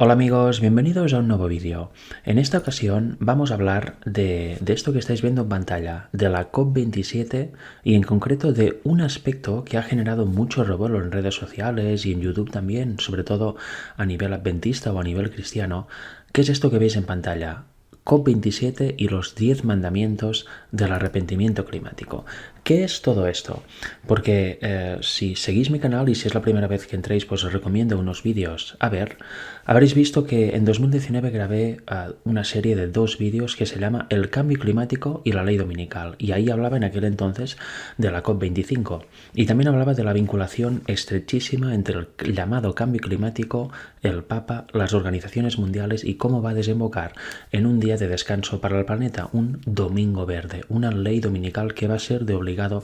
Hola amigos, bienvenidos a un nuevo vídeo. En esta ocasión vamos a hablar de esto que estáis viendo en pantalla, de la COP27 y en concreto de un aspecto que ha generado mucho revuelo en redes sociales y en YouTube también, sobre todo a nivel adventista o a nivel cristiano, que es esto que veis en pantalla. COP27 y los 10 mandamientos del arrepentimiento climático. ¿Qué es todo esto? Porque si seguís mi canal y si es la primera vez que entréis, pues os recomiendo unos vídeos a ver. Habréis visto que en 2019 grabé una serie de 2 vídeos que se llama El cambio climático y la ley dominical, y ahí hablaba en aquel entonces de la COP25 y también hablaba de la vinculación estrechísima entre el llamado cambio climático, el Papa, las organizaciones mundiales y cómo va a desembocar en un día de descanso para el planeta, un domingo verde, una ley dominical que va a ser de obligado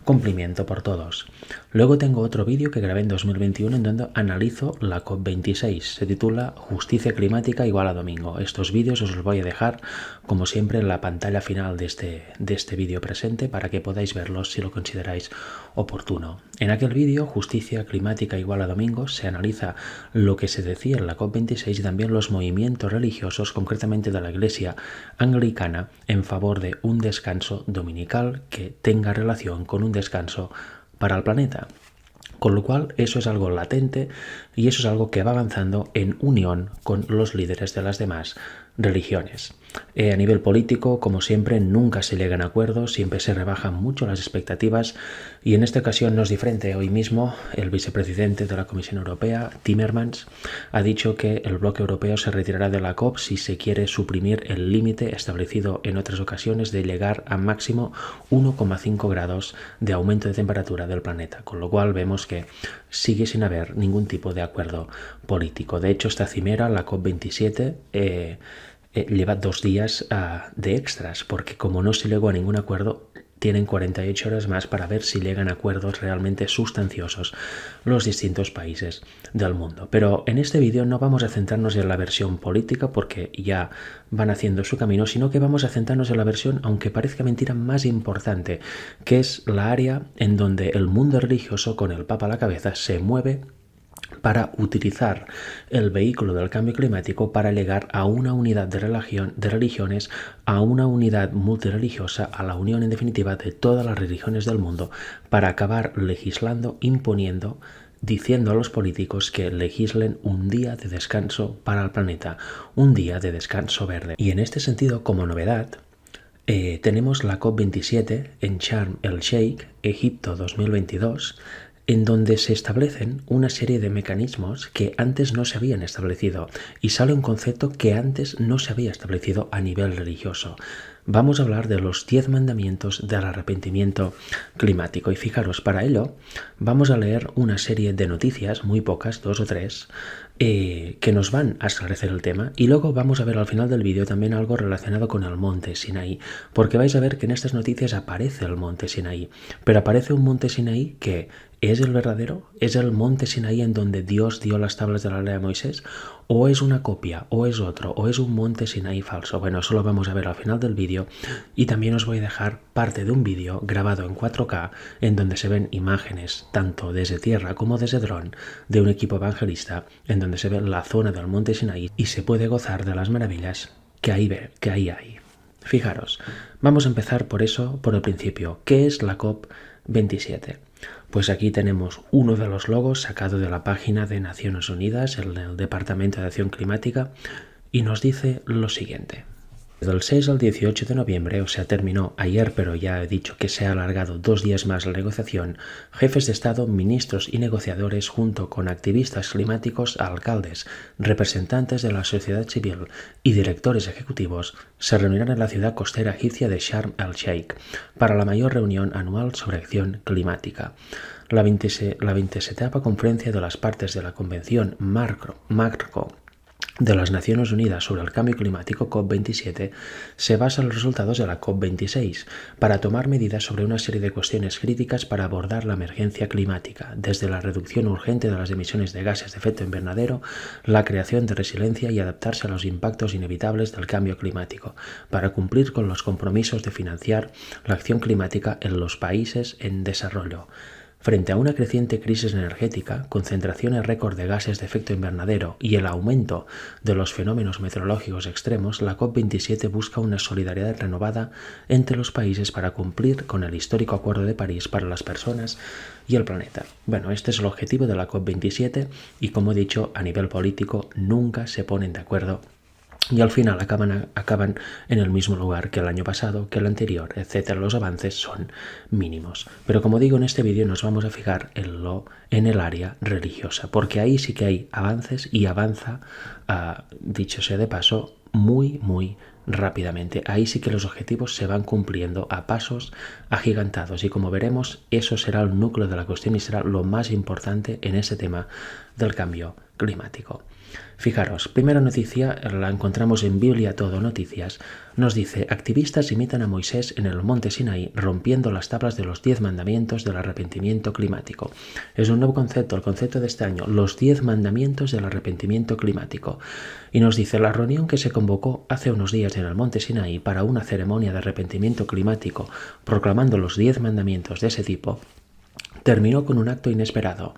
cumplimiento por todos. Luego tengo otro vídeo que grabé en 2021 en donde analizo la COP26. Se titula Justicia climática igual a domingo. Estos vídeos os los voy a dejar, como siempre, en la pantalla final de este vídeo presente para que podáis verlos si lo consideráis oportuno. En aquel vídeo, Justicia climática igual a domingo, se analiza lo que se decía en la COP26 y también los movimientos religiosos, concretamente de la Iglesia anglicana, en favor de un descanso dominical que tenga relación con un descanso para el planeta. Con lo cual eso es algo latente y eso es algo que va avanzando en unión con los líderes de las demás religiones. A nivel político, como siempre, nunca se llegan a acuerdos, siempre se rebajan mucho las expectativas y en esta ocasión no es diferente. Hoy mismo el vicepresidente de la Comisión Europea, Timmermans, ha dicho que el bloque europeo se retirará de la COP si se quiere suprimir el límite establecido en otras ocasiones de llegar a máximo 1,5 grados de aumento de temperatura del planeta, con lo cual vemos que sigue sin haber ningún tipo de acuerdo político. De hecho, esta cimera, la COP27, lleva 2 días de extras, porque como no se llegó a ningún acuerdo, tienen 48 horas más para ver si llegan a acuerdos realmente sustanciosos los distintos países del mundo. Pero en este vídeo no vamos a centrarnos en la versión política porque ya van haciendo su camino, sino que vamos a centrarnos en la versión, aunque parezca mentira, más importante, que es la área en donde el mundo religioso, con el Papa a la cabeza, se mueve para utilizar el vehículo del cambio climático para llegar a una unidad de religiones, a una unidad multirreligiosa, a la unión en definitiva de todas las religiones del mundo, para acabar legislando, imponiendo, diciendo a los políticos que legislen un día de descanso para el planeta, un día de descanso verde. Y en este sentido, como novedad, tenemos la COP27 en Sharm el Sheikh, Egipto 2022, en donde se establecen una serie de mecanismos que antes no se habían establecido y sale un concepto que antes no se había establecido a nivel religioso. Vamos a hablar de los 10 mandamientos del arrepentimiento climático y fijaros, para ello vamos a leer una serie de noticias, muy pocas, 2 o 3, que nos van a esclarecer el tema y luego vamos a ver al final del vídeo también algo relacionado con el monte Sinaí, porque vais a ver que en estas noticias aparece el monte Sinaí, pero aparece un monte Sinaí que ¿es el verdadero? ¿Es el monte Sinaí en donde Dios dio las tablas de la ley a Moisés? ¿O es una copia? ¿O es otro? ¿O es un monte Sinaí falso? Bueno, eso lo vamos a ver al final del vídeo y también os voy a dejar parte de un vídeo grabado en 4K en donde se ven imágenes tanto desde tierra como desde dron de un equipo evangelista en donde se ve la zona del monte Sinaí y se puede gozar de las maravillas que ahí hay. Fijaros, vamos a empezar por el principio. ¿Qué es la COP27? Pues aquí tenemos uno de los logos sacado de la página de Naciones Unidas, el Departamento de Acción Climática, y nos dice lo siguiente. Del 6 al 18 de noviembre, o sea, terminó ayer, pero ya he dicho que se ha alargado 2 días más la negociación, jefes de Estado, ministros y negociadores, junto con activistas climáticos, alcaldes, representantes de la sociedad civil y directores ejecutivos, se reunirán en la ciudad costera egipcia de Sharm el-Sheikh para la mayor reunión anual sobre acción climática. La 27ª conferencia de las partes de la Convención Marco de las Naciones Unidas sobre el Cambio Climático, COP27, se basa en los resultados de la COP26 para tomar medidas sobre una serie de cuestiones críticas para abordar la emergencia climática, desde la reducción urgente de las emisiones de gases de efecto invernadero, la creación de resiliencia y adaptarse a los impactos inevitables del cambio climático, para cumplir con los compromisos de financiar la acción climática en los países en desarrollo. Frente a una creciente crisis energética, concentraciones récord de gases de efecto invernadero y el aumento de los fenómenos meteorológicos extremos, la COP27 busca una solidaridad renovada entre los países para cumplir con el histórico Acuerdo de París para las personas y el planeta. Bueno, este es el objetivo de la COP27 y, como he dicho, a nivel político nunca se ponen de acuerdo y al final acaban en el mismo lugar que el año pasado, que el anterior, etc. Los avances son mínimos. Pero como digo, en este vídeo nos vamos a fijar en el área religiosa, porque ahí sí que hay avances y avanza, dicho sea de paso, muy rápidamente. Ahí sí que los objetivos se van cumpliendo a pasos agigantados y, como veremos, eso será el núcleo de la cuestión y será lo más importante en ese tema del cambio climático. Fijaros, primera noticia, la encontramos en Biblia Todo Noticias, nos dice: activistas imitan a Moisés en el monte Sinaí rompiendo las tablas de los 10 mandamientos del arrepentimiento climático. Es un nuevo concepto, el concepto de este año, los 10 mandamientos del arrepentimiento climático. Y nos dice: la reunión que se convocó hace unos días en el monte Sinaí para una ceremonia de arrepentimiento climático proclamando los 10 mandamientos de ese tipo, terminó con un acto inesperado.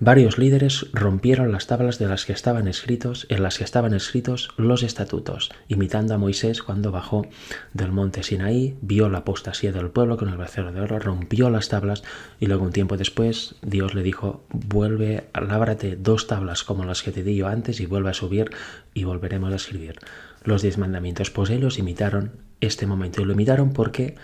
Varios líderes rompieron las tablas en las que estaban escritos los estatutos, imitando a Moisés cuando bajó del monte Sinaí, vio la apostasía del pueblo con el becerro de oro, rompió las tablas y luego, un tiempo después, Dios le dijo: vuelve, lábrate 2 tablas como las que te di yo antes y vuelve a subir y volveremos a escribir los 10 mandamientos. Pues ellos imitaron este momento y lo imitaron porque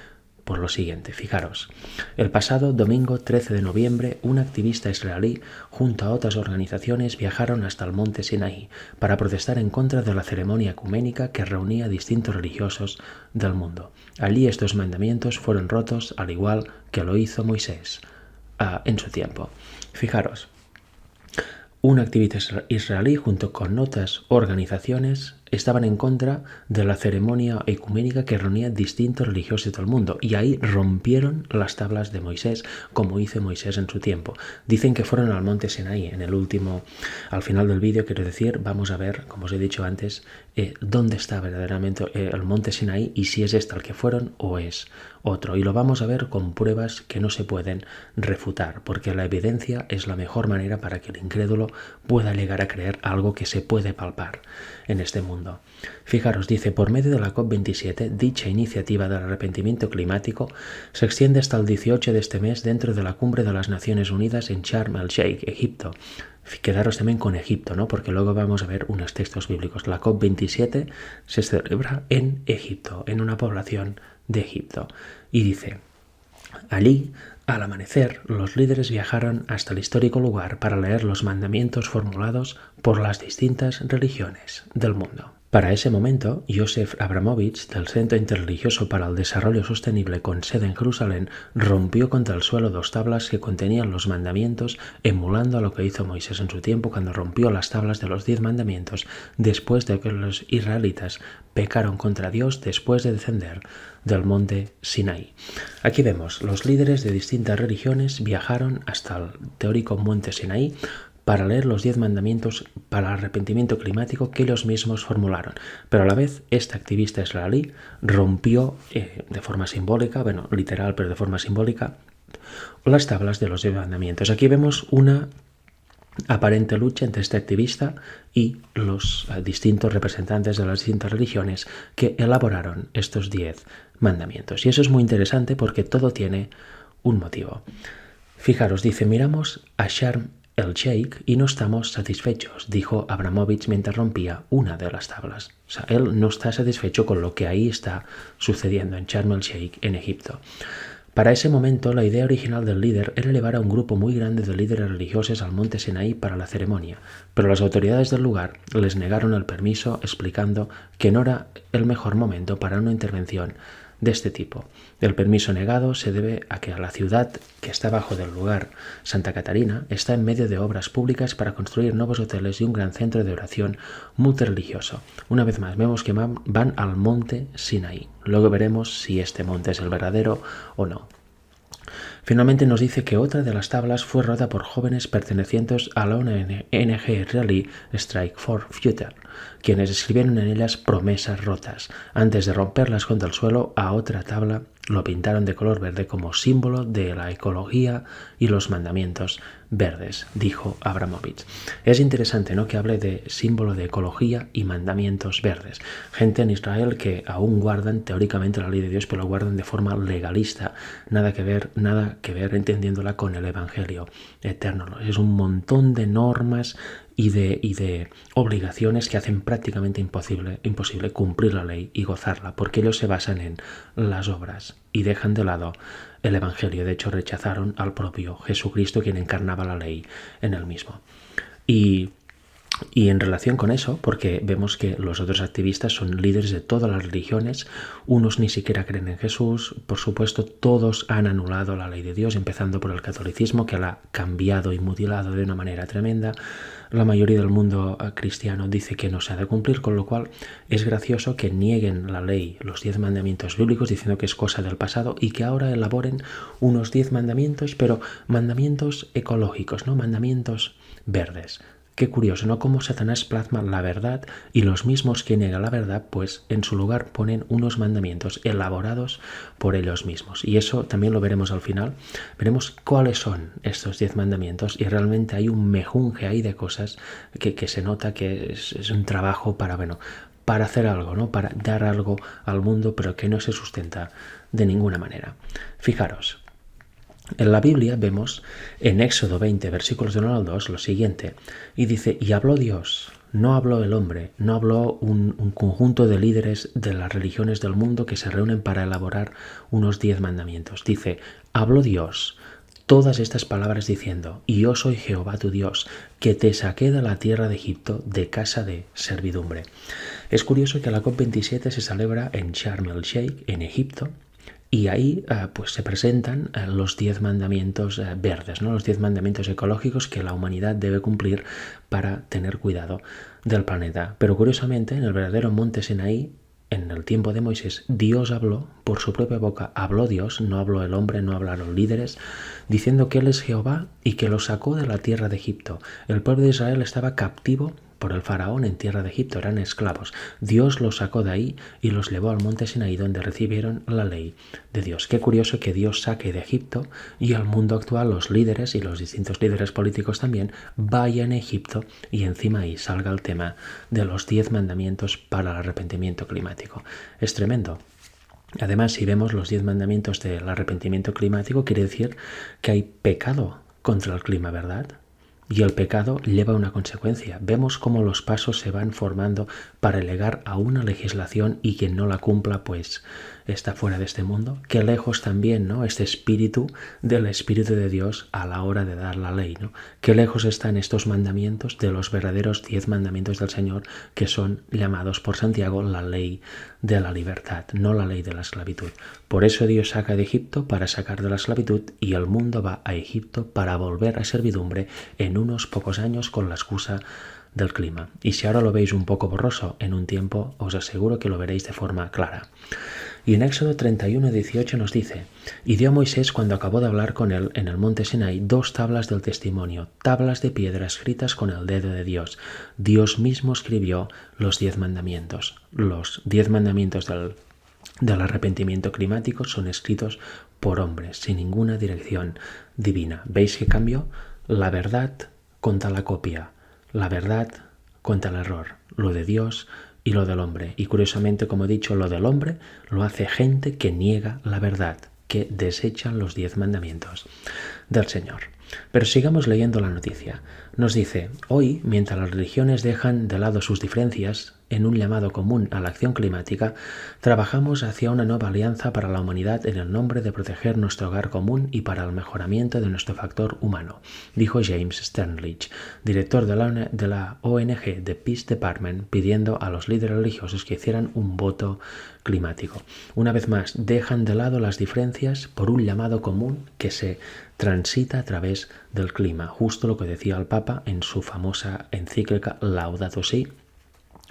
por lo siguiente, fijaros. El pasado domingo 13 de noviembre, un activista israelí junto a otras organizaciones viajaron hasta el monte Sinaí para protestar en contra de la ceremonia ecuménica que reunía a distintos religiosos del mundo. Allí estos mandamientos fueron rotos, al igual que lo hizo Moisés en su tiempo. Fijaros, un activista israelí junto con otras organizaciones estaban en contra de la ceremonia ecuménica que reunía distintos religiosos del mundo y ahí rompieron las tablas de Moisés, como hizo Moisés en su tiempo. Dicen que fueron al monte Sinaí. Al final del vídeo, quiero decir, vamos a ver, como os he dicho antes, dónde está verdaderamente el monte Sinaí y si es este al que fueron o es otro. Y lo vamos a ver con pruebas que no se pueden refutar, porque la evidencia es la mejor manera para que el incrédulo pueda llegar a creer algo que se puede palpar en este mundo. Fijaros, dice: por medio de la COP27, dicha iniciativa del arrepentimiento climático se extiende hasta el 18 de este mes dentro de la Cumbre de las Naciones Unidas en Sharm el-Sheikh, Egipto. Quedaros también con Egipto, ¿no? Porque luego vamos a ver unos textos bíblicos. La COP27 se celebra en Egipto, en una población de Egipto. Y dice: allí, al amanecer, los líderes viajaron hasta el histórico lugar para leer los mandamientos formulados por las distintas religiones del mundo. Para ese momento, Joseph Abramovich, del Centro Interreligioso para el Desarrollo Sostenible con sede en Jerusalén, rompió contra el suelo 2 tablas que contenían los mandamientos, emulando a lo que hizo Moisés en su tiempo cuando rompió las tablas de los 10 mandamientos después de que los israelitas pecaron contra Dios después de descender del monte Sinaí. Aquí vemos, los líderes de distintas religiones viajaron hasta el teórico monte Sinaí para leer los 10 mandamientos para el arrepentimiento climático que ellos mismos formularon. Pero a la vez, este activista israelí rompió de forma simbólica, bueno, literal, pero de forma simbólica, las tablas de los 10 mandamientos. Aquí vemos una aparente lucha entre este activista y los distintos representantes de las distintas religiones que elaboraron estos 10 mandamientos. Y eso es muy interesante porque todo tiene un motivo. Fijaros, dice: miramos a Sharm el-Sheikh y no estamos satisfechos, dijo Abramovich mientras rompía una de las tablas. O sea, él no está satisfecho con lo que ahí está sucediendo en Sharm el-Sheikh, en Egipto. Para ese momento, la idea original del líder era llevar a un grupo muy grande de líderes religiosos al monte Sinaí para la ceremonia, pero las autoridades del lugar les negaron el permiso, explicando que no era el mejor momento para una intervención de este tipo. El permiso negado se debe a que la ciudad que está bajo del lugar, Santa Catarina, está en medio de obras públicas para construir nuevos hoteles y un gran centro de oración multirreligioso. Una vez más, vemos que van al monte Sinaí. Luego veremos si este monte es el verdadero o no. Finalmente nos dice que otra de las tablas fue rota por jóvenes pertenecientes a la ONG Rally Strike for Future, quienes escribieron en ellas promesas rotas. Antes de romperlas contra el suelo, a otra tabla lo pintaron de color verde como símbolo de la ecología y los mandamientos verdes, dijo Abramovich. Es interesante, ¿no?, que hable de símbolo de ecología y mandamientos verdes. Gente en Israel que aún guardan teóricamente la ley de Dios, pero lo guardan de forma legalista, nada que ver entendiéndola con el Evangelio eterno. Es un montón de normas y de obligaciones que hacen prácticamente imposible cumplir la ley y gozarla, porque ellos se basan en las obras y dejan de lado el Evangelio. De hecho, rechazaron al propio Jesucristo, quien encarnaba la ley en él mismo. Y en relación con eso, porque vemos que los otros activistas son líderes de todas las religiones, unos ni siquiera creen en Jesús, por supuesto todos han anulado la ley de Dios, empezando por el catolicismo, que la ha cambiado y mutilado de una manera tremenda. La mayoría del mundo cristiano dice que no se ha de cumplir, con lo cual es gracioso que nieguen la ley, los 10 mandamientos bíblicos, diciendo que es cosa del pasado, y que ahora elaboren unos 10 mandamientos, pero mandamientos ecológicos, ¿no?, mandamientos verdes. Qué curioso, ¿no?, cómo Satanás plasma la verdad y los mismos que niegan la verdad, pues en su lugar ponen unos mandamientos elaborados por ellos mismos. Y eso también lo veremos al final. Veremos cuáles son estos 10 mandamientos y realmente hay un mejunje ahí de cosas que se nota que es un trabajo para hacer algo, ¿no?, para dar algo al mundo, pero que no se sustenta de ninguna manera. Fijaros. En la Biblia vemos en Éxodo 20, versículos del 1 al 2, lo siguiente, y dice, y habló Dios, no habló el hombre, no habló un conjunto de líderes de las religiones del mundo que se reúnen para elaborar unos 10 mandamientos. Dice, habló Dios todas estas palabras diciendo, y yo soy Jehová tu Dios, que te saqué de la tierra de Egipto, de casa de servidumbre. Es curioso que la COP27 se celebra en Sharm el Sheikh, en Egipto, y ahí pues se presentan los 10 mandamientos verdes, ¿no?, los 10 mandamientos ecológicos que la humanidad debe cumplir para tener cuidado del planeta. Pero curiosamente, en el verdadero monte Sinaí, en el tiempo de Moisés, Dios habló por su propia boca. Habló Dios, no habló el hombre, no hablaron líderes, diciendo que Él es Jehová y que lo sacó de la tierra de Egipto. El pueblo de Israel estaba captivo por el faraón en tierra de Egipto, eran esclavos. Dios los sacó de ahí y los llevó al monte Sinaí, donde recibieron la ley de Dios. Qué curioso que Dios saque de Egipto y al mundo actual los líderes y los distintos líderes políticos también vayan a Egipto y encima ahí salga el tema de los 10 mandamientos para el arrepentimiento climático. Es tremendo. Además, si vemos los 10 mandamientos del arrepentimiento climático, quiere decir que hay pecado contra el clima, ¿verdad? Y el pecado lleva una consecuencia. Vemos cómo los pasos se van formando para llegar a una legislación y quien no la cumpla pues está fuera de este mundo. Qué lejos también, ¿no?, este espíritu del Espíritu de Dios a la hora de dar la ley, ¿no? Qué lejos están estos mandamientos de los verdaderos 10 mandamientos del Señor, que son llamados por Santiago la ley de la libertad, no la ley de la esclavitud. Por eso Dios saca de Egipto para sacar de la esclavitud y el mundo va a Egipto para volver a servidumbre en unos pocos años con la excusa del clima. Y si ahora lo veis un poco borroso, en un tiempo os aseguro que lo veréis de forma clara. Y en Éxodo 31:18 nos dice, y dio Moisés cuando acabó de hablar con él en el monte Sinaí 2 tablas del testimonio, tablas de piedra escritas con el dedo de Dios. Dios mismo escribió los 10 mandamientos. Los 10 mandamientos del arrepentimiento climático son escritos por hombres, sin ninguna dirección divina. ¿Veis qué cambio? La verdad contra la copia, la verdad contra el error, lo de Dios y lo del hombre. Y curiosamente, como he dicho, lo del hombre lo hace gente que niega la verdad, que desechan los 10 mandamientos del Señor. Pero sigamos leyendo la noticia. Nos dice, hoy, mientras las religiones dejan de lado sus diferencias en un llamado común a la acción climática, trabajamos hacia una nueva alianza para la humanidad en el nombre de proteger nuestro hogar común y para el mejoramiento de nuestro factor humano, dijo James Sternlich, director de la ONG The Peace Department, pidiendo a los líderes religiosos que hicieran un voto climático. Una vez más, dejan de lado las diferencias por un llamado común que se transita a través del clima, justo lo que decía el Papa en su famosa encíclica Laudato Si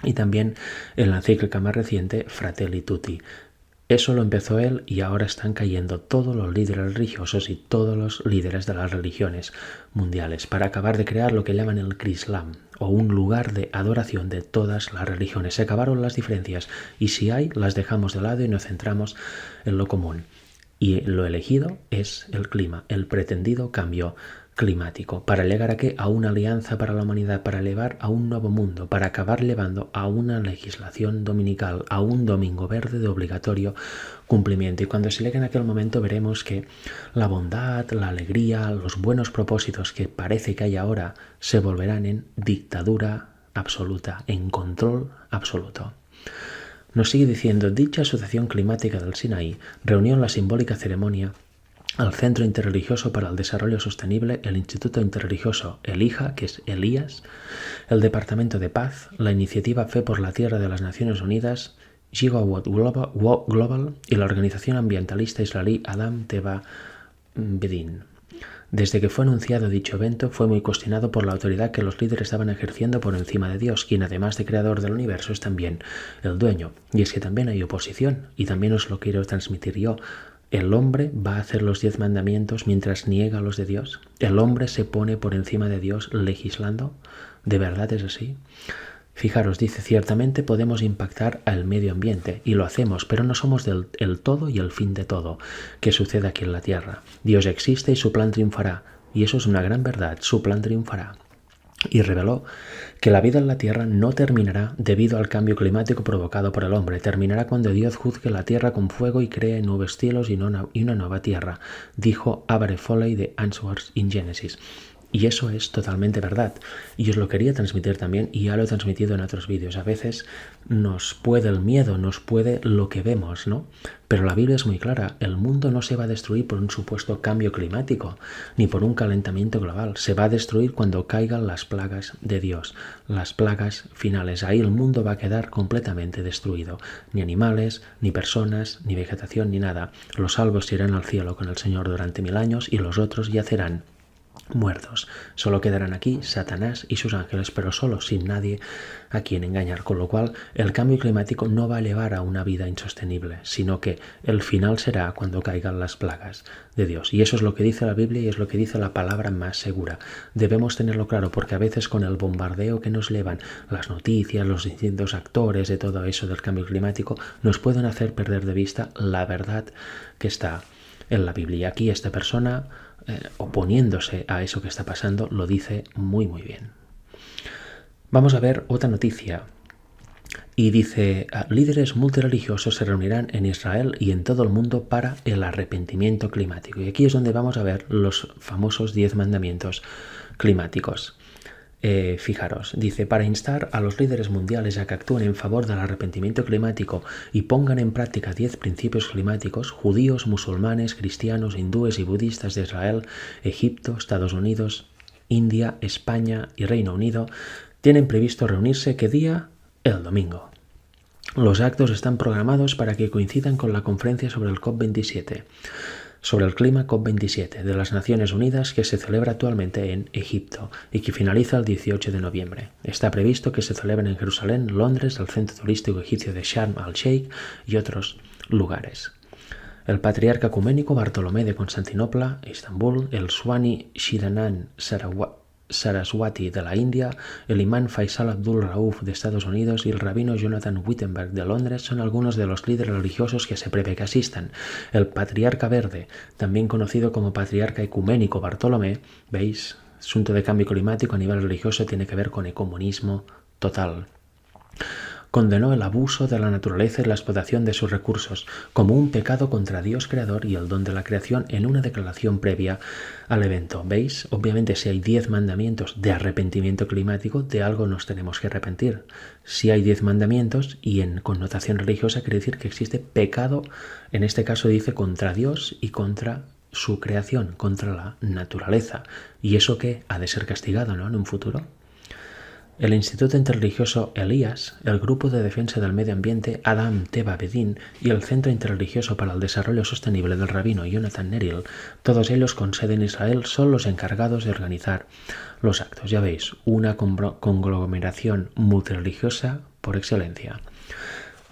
y también en la encíclica más reciente Fratelli Tutti, Eso lo empezó él y ahora están cayendo todos los líderes religiosos y todos los líderes de las religiones mundiales para acabar de crear lo que llaman el Crislam, o un lugar de adoración de todas las religiones. Se acabaron las diferencias y si hay, las dejamos de lado y nos centramos en lo común. Y lo elegido es el clima, el pretendido cambio climático, para llegar a qué? A una alianza para la humanidad, para elevar a un nuevo mundo, para acabar llevando a una legislación dominical, a un domingo verde de obligatorio cumplimiento. Y cuando se llegue en aquel momento veremos que la bondad, la alegría, los buenos propósitos que parece que hay ahora se volverán en dictadura absoluta, en control absoluto. Nos sigue diciendo, dicha Asociación Climática del Sinaí reunió en la simbólica ceremonia al Centro Interreligioso para el Desarrollo Sostenible, el Instituto Interreligioso Elija, que es Elías, el Departamento de Paz, la Iniciativa Fe por la Tierra de las Naciones Unidas, Gigawatt Global y la organización ambientalista israelí Adam Teva Bedin. Desde que fue anunciado dicho evento, fue muy cuestionado por la autoridad que los líderes estaban ejerciendo por encima de Dios, quien además de creador del universo es también el dueño. Y es que también hay oposición, y también os lo quiero transmitir yo. ¿El hombre va a hacer los 10 mandamientos mientras niega los de Dios? ¿El hombre se pone por encima de Dios legislando? ¿De verdad es así? Fijaros, dice, ciertamente podemos impactar al medio ambiente, y lo hacemos, pero no somos el todo y el fin de todo que sucede aquí en la Tierra. Dios existe y su plan triunfará, y eso es una gran verdad, su plan triunfará. Y reveló que la vida en la Tierra no terminará debido al cambio climático provocado por el hombre. Terminará cuando Dios juzgue la Tierra con fuego y cree nuevos cielos y una nueva Tierra, dijo Abare Foley de Answers in Genesis. Y eso es totalmente verdad. Y os lo quería transmitir también, y ya lo he transmitido en otros vídeos. A veces nos puede el miedo, nos puede lo que vemos, ¿no? Pero la Biblia es muy clara. El mundo no se va a destruir por un supuesto cambio climático, ni por un calentamiento global. Se va a destruir cuando caigan las plagas de Dios, las plagas finales. Ahí el mundo va a quedar completamente destruido. Ni animales, ni personas, ni vegetación, ni nada. Los salvos irán al cielo con el Señor durante 1000 años y los otros yacerán muertos. Solo quedarán aquí Satanás y sus ángeles, pero solo, sin nadie a quien engañar. Con lo cual, el cambio climático no va a llevar a una vida insostenible, sino que el final será cuando caigan las plagas de Dios. Y eso es lo que dice la Biblia y es lo que dice la palabra más segura. Debemos tenerlo claro, porque a veces con el bombardeo que nos llevan las noticias, los distintos actores de todo eso del cambio climático, nos pueden hacer perder de vista la verdad que está en la Biblia. Y aquí esta persona, oponiéndose a eso que está pasando, lo dice muy muy bien. Vamos a ver otra noticia. Y dice, líderes multireligiosos se reunirán en Israel y en todo el mundo para el arrepentimiento climático. Y aquí es donde vamos a ver los famosos 10 mandamientos climáticos. Fijaros, dice, para instar a los líderes mundiales a que actúen en favor del arrepentimiento climático y pongan en práctica 10 principios climáticos, judíos, musulmanes, cristianos, hindúes y budistas de Israel, Egipto, Estados Unidos, India, España y Reino Unido tienen previsto reunirse ¿qué día? El domingo. Los actos están programados para que coincidan con la conferencia sobre el COP27. Sobre el clima COP27 de las Naciones Unidas que se celebra actualmente en Egipto y que finaliza el 18 de noviembre. Está previsto que se celebren en Jerusalén, Londres, el centro turístico egipcio de Sharm al-Sheikh y otros lugares. El patriarca ecuménico Bartolomé de Constantinopla, Estambul, el Swami Shidanand Saraswati de la India, el imán Faisal Abdul Rauf de Estados Unidos y el rabino Jonathan Wittenberg de Londres son algunos de los líderes religiosos que se prevé que asistan. El patriarca verde, también conocido como patriarca ecuménico Bartolomé, ¿veis? Asunto de cambio climático a nivel religioso tiene que ver con ecumenismo total. Condenó el abuso de la naturaleza y la explotación de sus recursos como un pecado contra Dios creador y el don de la creación en una declaración previa al evento. ¿Veis? Obviamente si hay 10 mandamientos de arrepentimiento climático, de algo nos tenemos que arrepentir. Si hay 10 mandamientos y en connotación religiosa quiere decir que existe pecado, en este caso dice contra Dios y contra su creación, contra la naturaleza. ¿Y eso qué? Ha de ser castigado, ¿no? En un futuro. El Instituto Interreligioso Elías, el Grupo de Defensa del Medio Ambiente Adam Teva Bedin y el Centro Interreligioso para el Desarrollo Sostenible del rabino Jonathan Neril, todos ellos con sede en Israel, son los encargados de organizar los actos. Ya veis, una conglomeración multireligiosa por excelencia.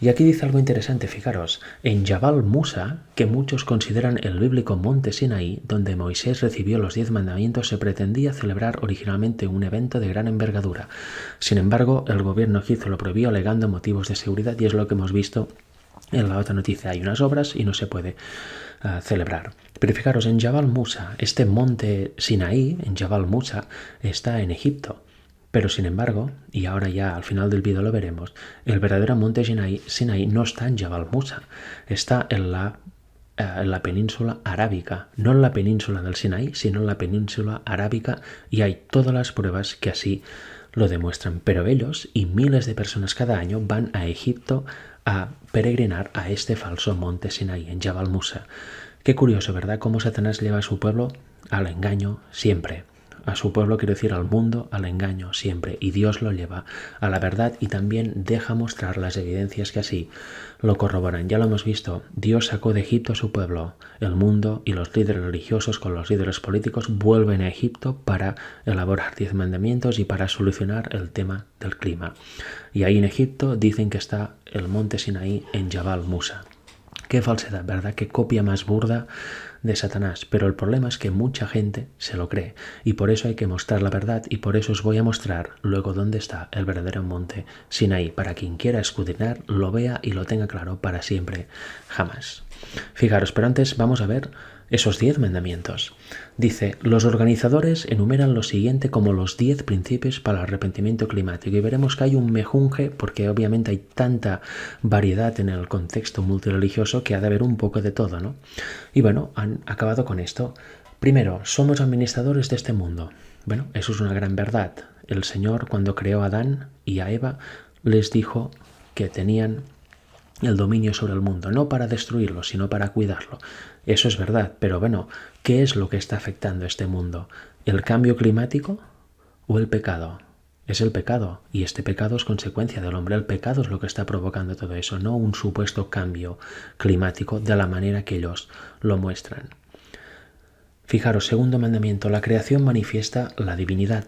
Y aquí dice algo interesante, fijaros, en Jabal Musa, que muchos consideran el bíblico monte Sinaí, donde Moisés recibió los 10 mandamientos, se pretendía celebrar originalmente un evento de gran envergadura. Sin embargo, el gobierno egipcio lo prohibió alegando motivos de seguridad y es lo que hemos visto en la otra noticia. Hay unas obras y no se puede celebrar. Pero fijaros, en Jabal Musa, este monte Sinaí, en Jabal Musa, está en Egipto. Pero sin embargo, y ahora ya al final del vídeo lo veremos, el verdadero monte Sinaí no está en Jabal Musa, está en la península arábica, no en la península del Sinaí, sino en la península arábica, y hay todas las pruebas que así lo demuestran. Pero ellos y miles de personas cada año van a Egipto a peregrinar a este falso monte Sinaí, en Jabal Musa. Qué curioso, ¿verdad? Cómo Satanás lleva a su pueblo al engaño siempre. A su pueblo, quiero decir, al mundo, al engaño siempre. Y Dios lo lleva a la verdad y también deja mostrar las evidencias que así lo corroboran. Ya lo hemos visto, Dios sacó de Egipto a su pueblo. El mundo y los líderes religiosos con los líderes políticos vuelven a Egipto para elaborar 10 mandamientos y para solucionar el tema del clima. Y ahí en Egipto dicen que está el monte Sinaí en Jabal Musa. Qué falsedad, ¿verdad? Qué copia más burda de Satanás. Pero el problema es que mucha gente se lo cree. Y por eso hay que mostrar la verdad. Y por eso os voy a mostrar luego dónde está el verdadero monte Sinaí. Para quien quiera escudriñar, lo vea y lo tenga claro para siempre, jamás. Fijaros, pero antes vamos a ver esos 10 mandamientos. Dice, los organizadores enumeran lo siguiente como los 10 principios para el arrepentimiento climático y veremos que hay un mejunje porque obviamente hay tanta variedad en el contexto multireligioso que ha de haber un poco de todo, ¿no? Y bueno, han acabado con esto. Primero, somos administradores de este mundo. Bueno, eso es una gran verdad. El Señor, cuando creó a Adán y a Eva, les dijo que tenían el dominio sobre el mundo, no para destruirlo, sino para cuidarlo. Eso es verdad, pero bueno, ¿qué es lo que está afectando a este mundo? ¿El cambio climático o el pecado? Es el pecado, y este pecado es consecuencia del hombre. El pecado es lo que está provocando todo eso, no un supuesto cambio climático de la manera que ellos lo muestran. Fijaros, segundo mandamiento, la creación manifiesta la divinidad.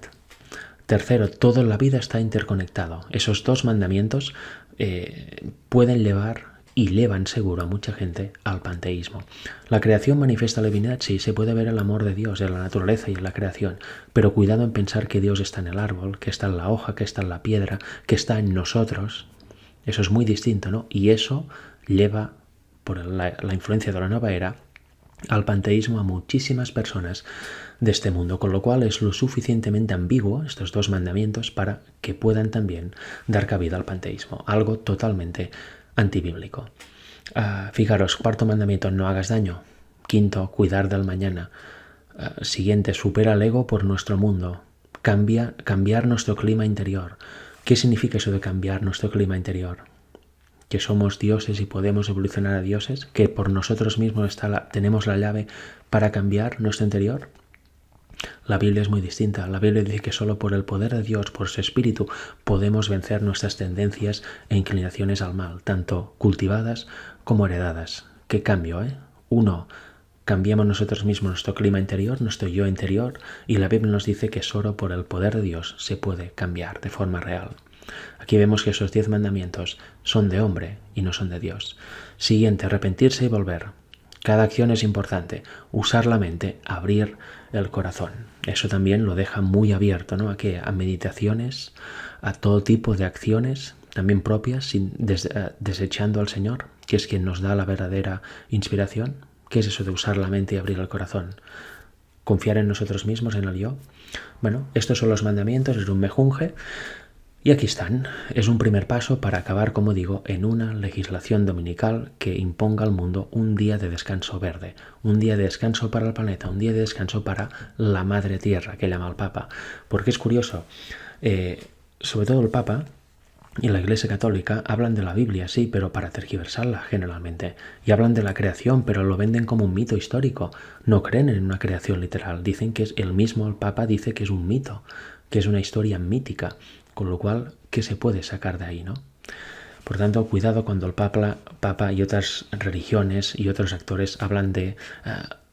Tercero, toda la vida está interconectado. Esos 2 mandamientos pueden llevar y llevan seguro a mucha gente al panteísmo. La creación manifiesta la divinidad, sí, se puede ver el amor de Dios en la naturaleza y en la creación, pero cuidado en pensar que Dios está en el árbol, que está en la hoja, que está en la piedra, que está en nosotros. Eso es muy distinto, ¿no? Y eso lleva, por la influencia de la nueva era, al panteísmo a muchísimas personas de este mundo, con lo cual es lo suficientemente ambiguo estos 2 mandamientos para que puedan también dar cabida al panteísmo, algo totalmente antibíblico. Fijaros, cuarto mandamiento, no hagas daño. Quinto, cuidar del mañana. Siguiente, supera el ego por nuestro mundo. Cambiar nuestro clima interior. ¿Qué significa eso de cambiar nuestro clima interior? Que somos dioses y podemos evolucionar a dioses, que por nosotros mismos tenemos la llave para cambiar nuestro interior. La Biblia es muy distinta. La Biblia dice que solo por el poder de Dios, por su espíritu, podemos vencer nuestras tendencias e inclinaciones al mal, tanto cultivadas como heredadas. ¿Qué cambio, eh? 1. Cambiamos nosotros mismos nuestro clima interior, nuestro yo interior, y la Biblia nos dice que solo por el poder de Dios se puede cambiar de forma real. Aquí vemos que esos 10 mandamientos son de hombre y no son de Dios. Siguiente, arrepentirse y volver. Cada acción es importante. Usar la mente, abrir el corazón. Eso también lo deja muy abierto, ¿no? A meditaciones, a todo tipo de acciones, también propias, desechando al Señor, que es quien nos da la verdadera inspiración. ¿Qué es eso de usar la mente y abrir el corazón? Confiar en nosotros mismos, en el yo. Bueno, estos son los mandamientos, es un mejunje. Y aquí están. Es un primer paso para acabar, como digo, en una legislación dominical que imponga al mundo un día de descanso verde, un día de descanso para el planeta, un día de descanso para la madre tierra, que llama el Papa. Porque es curioso, sobre todo el Papa y la Iglesia Católica hablan de la Biblia, sí, pero para tergiversarla generalmente. Y hablan de la creación, pero lo venden como un mito histórico. No creen en una creación literal. Dicen que es el Papa dice que es un mito, que es una historia mítica. Con lo cual, ¿qué se puede sacar de ahí, no? Por tanto, cuidado cuando el Papa y otras religiones y otros actores hablan de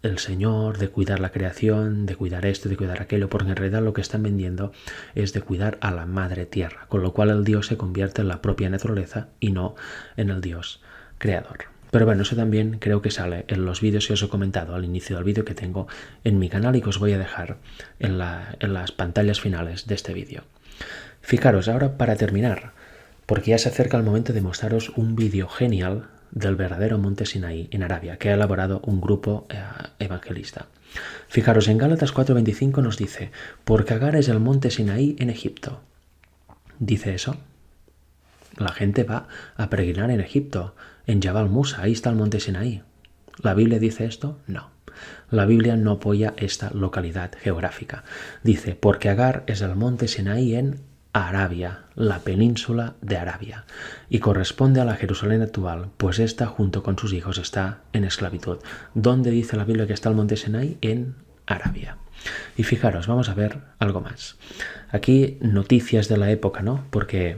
el Señor, de cuidar la creación, de cuidar esto, de cuidar aquello, porque en realidad lo que están vendiendo es de cuidar a la madre tierra, con lo cual el Dios se convierte en la propia naturaleza y no en el Dios creador. Pero bueno, eso también creo que sale en los vídeos que os he comentado al inicio del vídeo que tengo en mi canal y que os voy a dejar en las pantallas finales de este vídeo. Fijaros, ahora para terminar, porque ya se acerca el momento de mostraros un vídeo genial del verdadero monte Sinaí en Arabia, que ha elaborado un grupo evangelista. Fijaros, en Gálatas 4:25 nos dice, porque Agar es el monte Sinaí en Egipto. ¿Dice eso? La gente va a peregrinar en Egipto, en Jabal Musa, ahí está el monte Sinaí. ¿La Biblia dice esto? No. La Biblia no apoya esta localidad geográfica. Dice, porque Agar es el monte Sinaí en Arabia, la península de Arabia, y corresponde a la Jerusalén actual, pues ésta junto con sus hijos está en esclavitud. ¿Dónde dice la Biblia que está el monte Sinaí? En Arabia. Y fijaros, vamos a ver algo más. Aquí noticias de la época, ¿no? Porque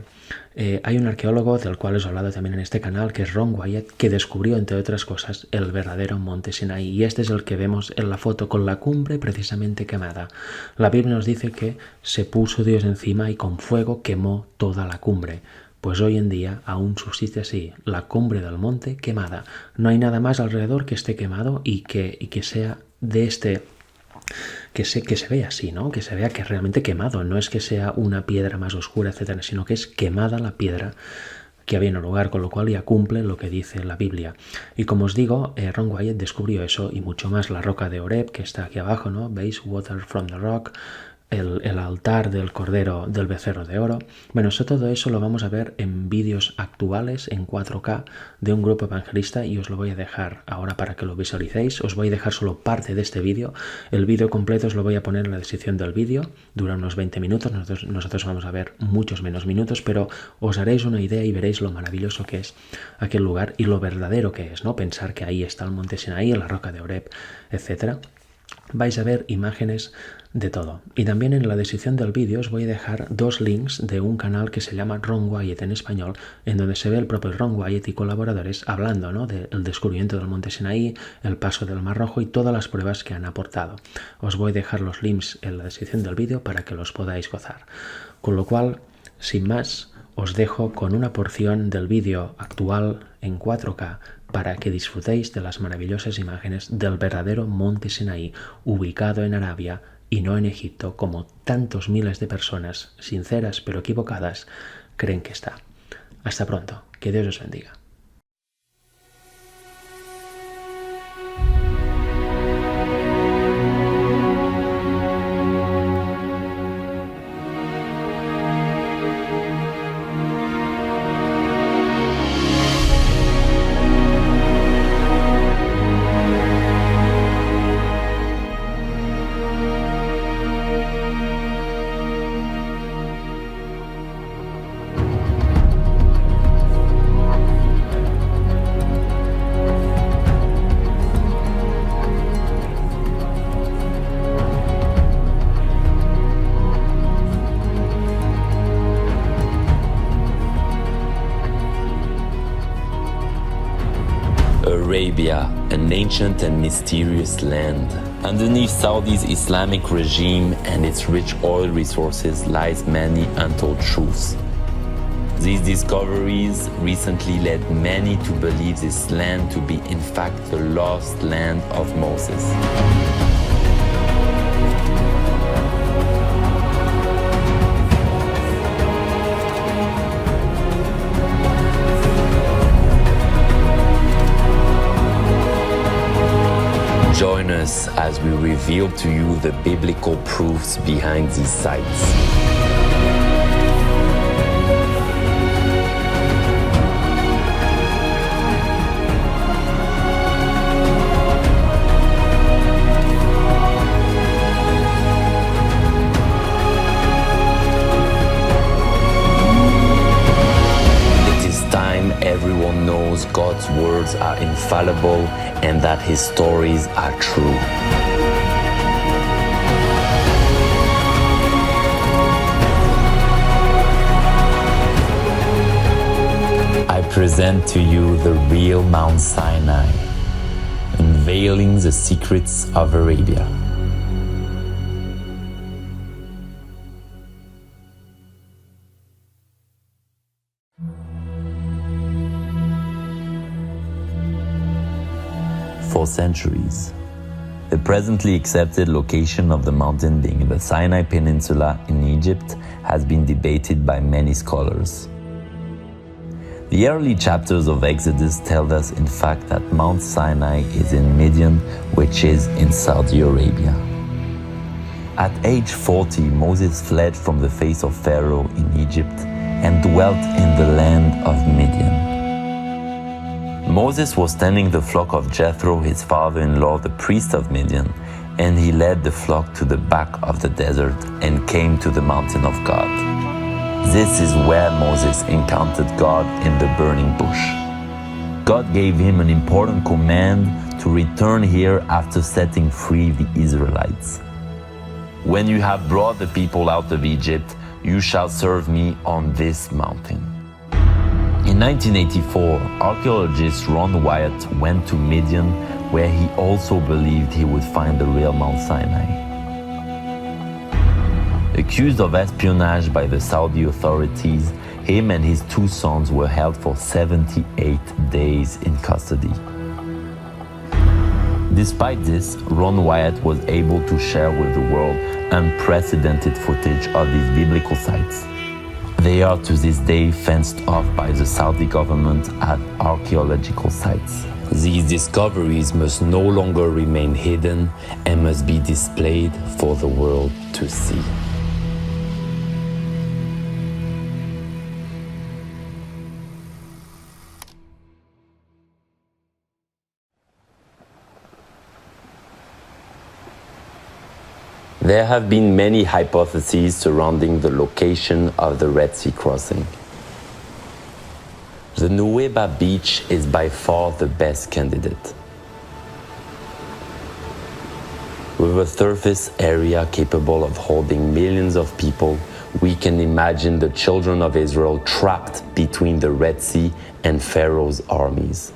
hay un arqueólogo del cual os he hablado también en este canal, que es Ron Wyatt, que descubrió, entre otras cosas, el verdadero monte Sinaí. Y este es el que vemos en la foto con la cumbre precisamente quemada. La Biblia nos dice que se puso Dios encima y con fuego quemó toda la cumbre. Pues hoy en día aún subsiste así, la cumbre del monte quemada. No hay nada más alrededor que esté quemado y que sea de este... Que se vea así, ¿no? Que se vea que es realmente quemado. No es que sea una piedra más oscura, etcétera, sino que es quemada la piedra que había en el lugar, con lo cual ya cumple lo que dice la Biblia. Y como os digo, Ron Wyatt descubrió eso y mucho más. La roca de Horeb, que está aquí abajo, ¿no? ¿Veis? Water from the rock. El altar del cordero del becerro de oro. Bueno, todo eso lo vamos a ver en vídeos actuales en 4K de un grupo evangelista y os lo voy a dejar ahora para que lo visualicéis. Os voy a dejar solo parte de este vídeo. El vídeo completo os lo voy a poner en la descripción del vídeo. Dura unos 20 minutos. Nosotros vamos a ver muchos menos minutos, pero os haréis una idea y veréis lo maravilloso que es aquel lugar y lo verdadero que es, ¿no? Pensar que ahí está el monte Sinaí, la roca de Horeb, etcétera. Vais a ver imágenes de todo. Y también en la descripción del vídeo os voy a dejar dos links de un canal que se llama Ron Wyatt en español, en donde se ve el propio Ron Wyatt y colaboradores hablando, ¿no?, del descubrimiento del monte Sinaí, el paso del Mar Rojo y todas las pruebas que han aportado. Os voy a dejar los links en la descripción del vídeo para que los podáis gozar. Con lo cual, sin más, os dejo con una porción del vídeo actual en 4K para que disfrutéis de las maravillosas imágenes del verdadero monte Sinaí, ubicado en Arabia y no en Egipto, como tantos miles de personas, sinceras pero equivocadas, creen que está. Hasta pronto, que Dios os bendiga. Arabia, an ancient and mysterious land. Underneath Saudi's Islamic regime and its rich oil resources lies many untold truths. These discoveries recently led many to believe this land to be in fact the lost land of Moses. Join us as we reveal to you the biblical proofs behind these sites. Everyone knows God's words are infallible and that His stories are true. I present to you the real Mount Sinai, unveiling the secrets of Arabia. For centuries, the presently accepted location of the mountain being the Sinai Peninsula in Egypt has been debated by many scholars. The early chapters of Exodus tell us in fact that Mount Sinai is in Midian, which is in Saudi Arabia. At age 40, Moses fled from the face of Pharaoh in Egypt and dwelt in the land of Midian. Moses was tending the flock of Jethro, his father-in-law, the priest of Midian, and he led the flock to the back of the desert and came to the mountain of God. This is where Moses encountered God in the burning bush. God gave him an important command to return here after setting free the Israelites. When you have brought the people out of Egypt, you shall serve me on this mountain. In 1984, archaeologist Ron Wyatt went to Midian, where he also believed he would find the real Mount Sinai. Accused of espionage by the Saudi authorities, him and his two sons were held for 78 days in custody. Despite this, Ron Wyatt was able to share with the world unprecedented footage of these biblical sites. They are to this day fenced off by the Saudi government as archaeological sites. These discoveries must no longer remain hidden and must be displayed for the world to see. There have been many hypotheses surrounding the location of the Red Sea crossing. The Nuweiba beach is by far the best candidate. With a surface area capable of holding millions of people, we can imagine the children of Israel trapped between the Red Sea and Pharaoh's armies.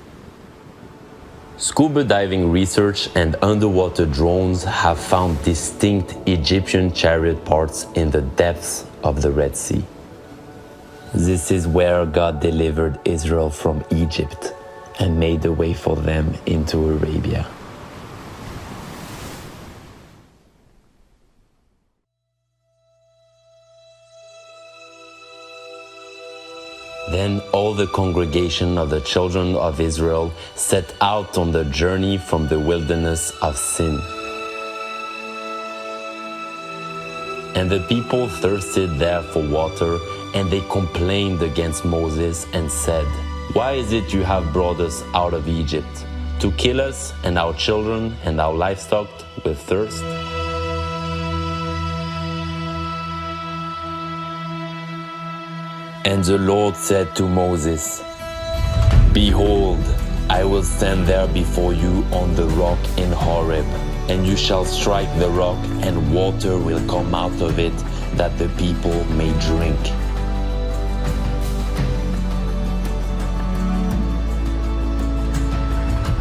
Scuba diving research and underwater drones have found distinct Egyptian chariot parts in the depths of the Red Sea. This is where God delivered Israel from Egypt and made a way for them into Arabia. Then all the congregation of the children of Israel set out on the journey from the wilderness of Sin. And the people thirsted there for water, and they complained against Moses and said, "Why is it you have brought us out of Egypt? To kill us and our children and our livestock with thirst?" And the Lord said to Moses, "Behold, I will stand there before you on the rock in Horeb, and you shall strike the rock, and water will come out of it, that the people may drink."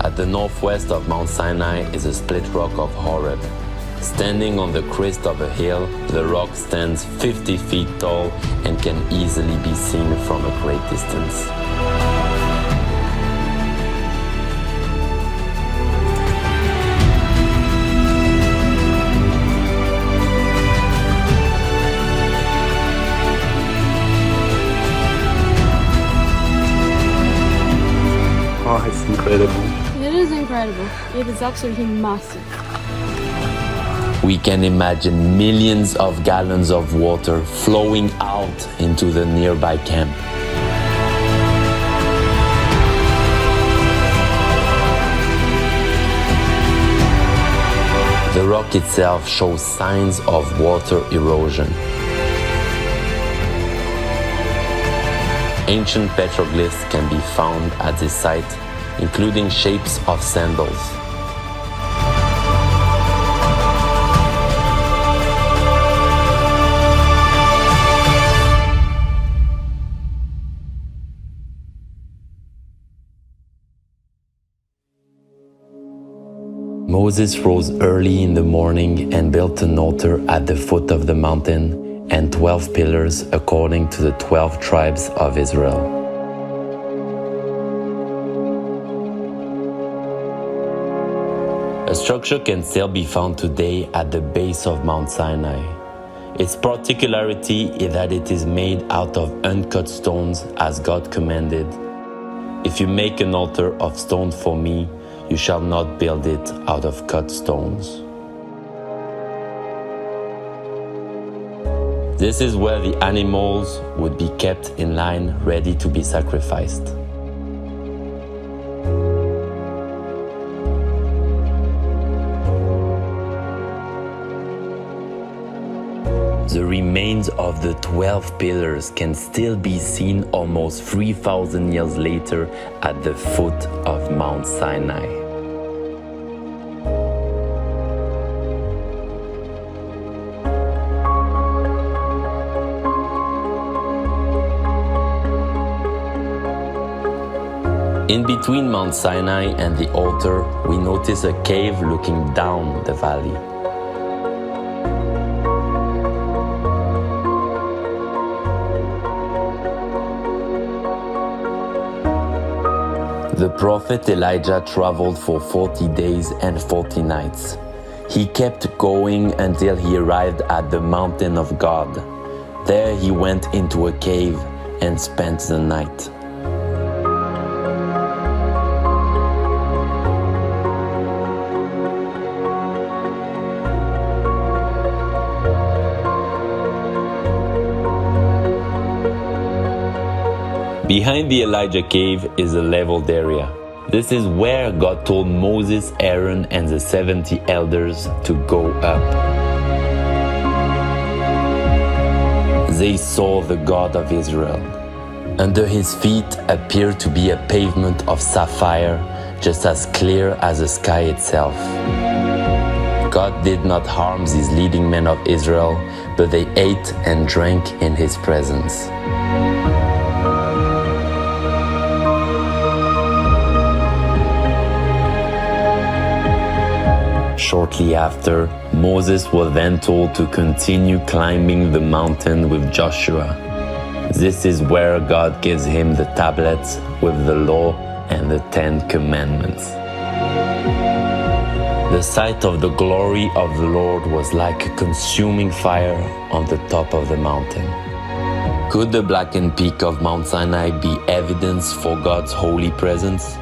At the northwest of Mount Sinai is a split rock of Horeb. Standing on the crest of a hill, the rock stands 50 feet tall and can easily be seen from a great distance. Oh, it's incredible. It is incredible. It is absolutely massive. We can imagine millions of gallons of water flowing out into the nearby camp. The rock itself shows signs of water erosion. Ancient petroglyphs can be found at this site, including shapes of sandals. Moses rose early in the morning and built an altar at the foot of the mountain and 12 pillars according to the 12 tribes of Israel. A structure can still be found today at the base of Mount Sinai. Its particularity is that it is made out of uncut stones as God commanded. If you make an altar of stone for me, you shall not build it out of cut stones. This is where the animals would be kept in line, ready to be sacrificed. The remains of the 12 pillars can still be seen almost 3,000 years later at the foot of Mount Sinai. In between Mount Sinai and the altar, we notice a cave looking down the valley. The prophet Elijah traveled for 40 days and 40 nights. He kept going until he arrived at the mountain of God. There he went into a cave and spent the night. Behind the Elijah cave is a leveled area. This is where God told Moses, Aaron, and the 70 elders to go up. They saw the God of Israel. Under his feet appeared to be a pavement of sapphire, just as clear as the sky itself. God did not harm these leading men of Israel, but they ate and drank in his presence. Shortly after, Moses was then told to continue climbing the mountain with Joshua. This is where God gives him the tablets with the law and the 10 commandments. The sight of the glory of the Lord was like a consuming fire on the top of the mountain. Could the blackened peak of Mount Sinai be evidence for God's holy presence?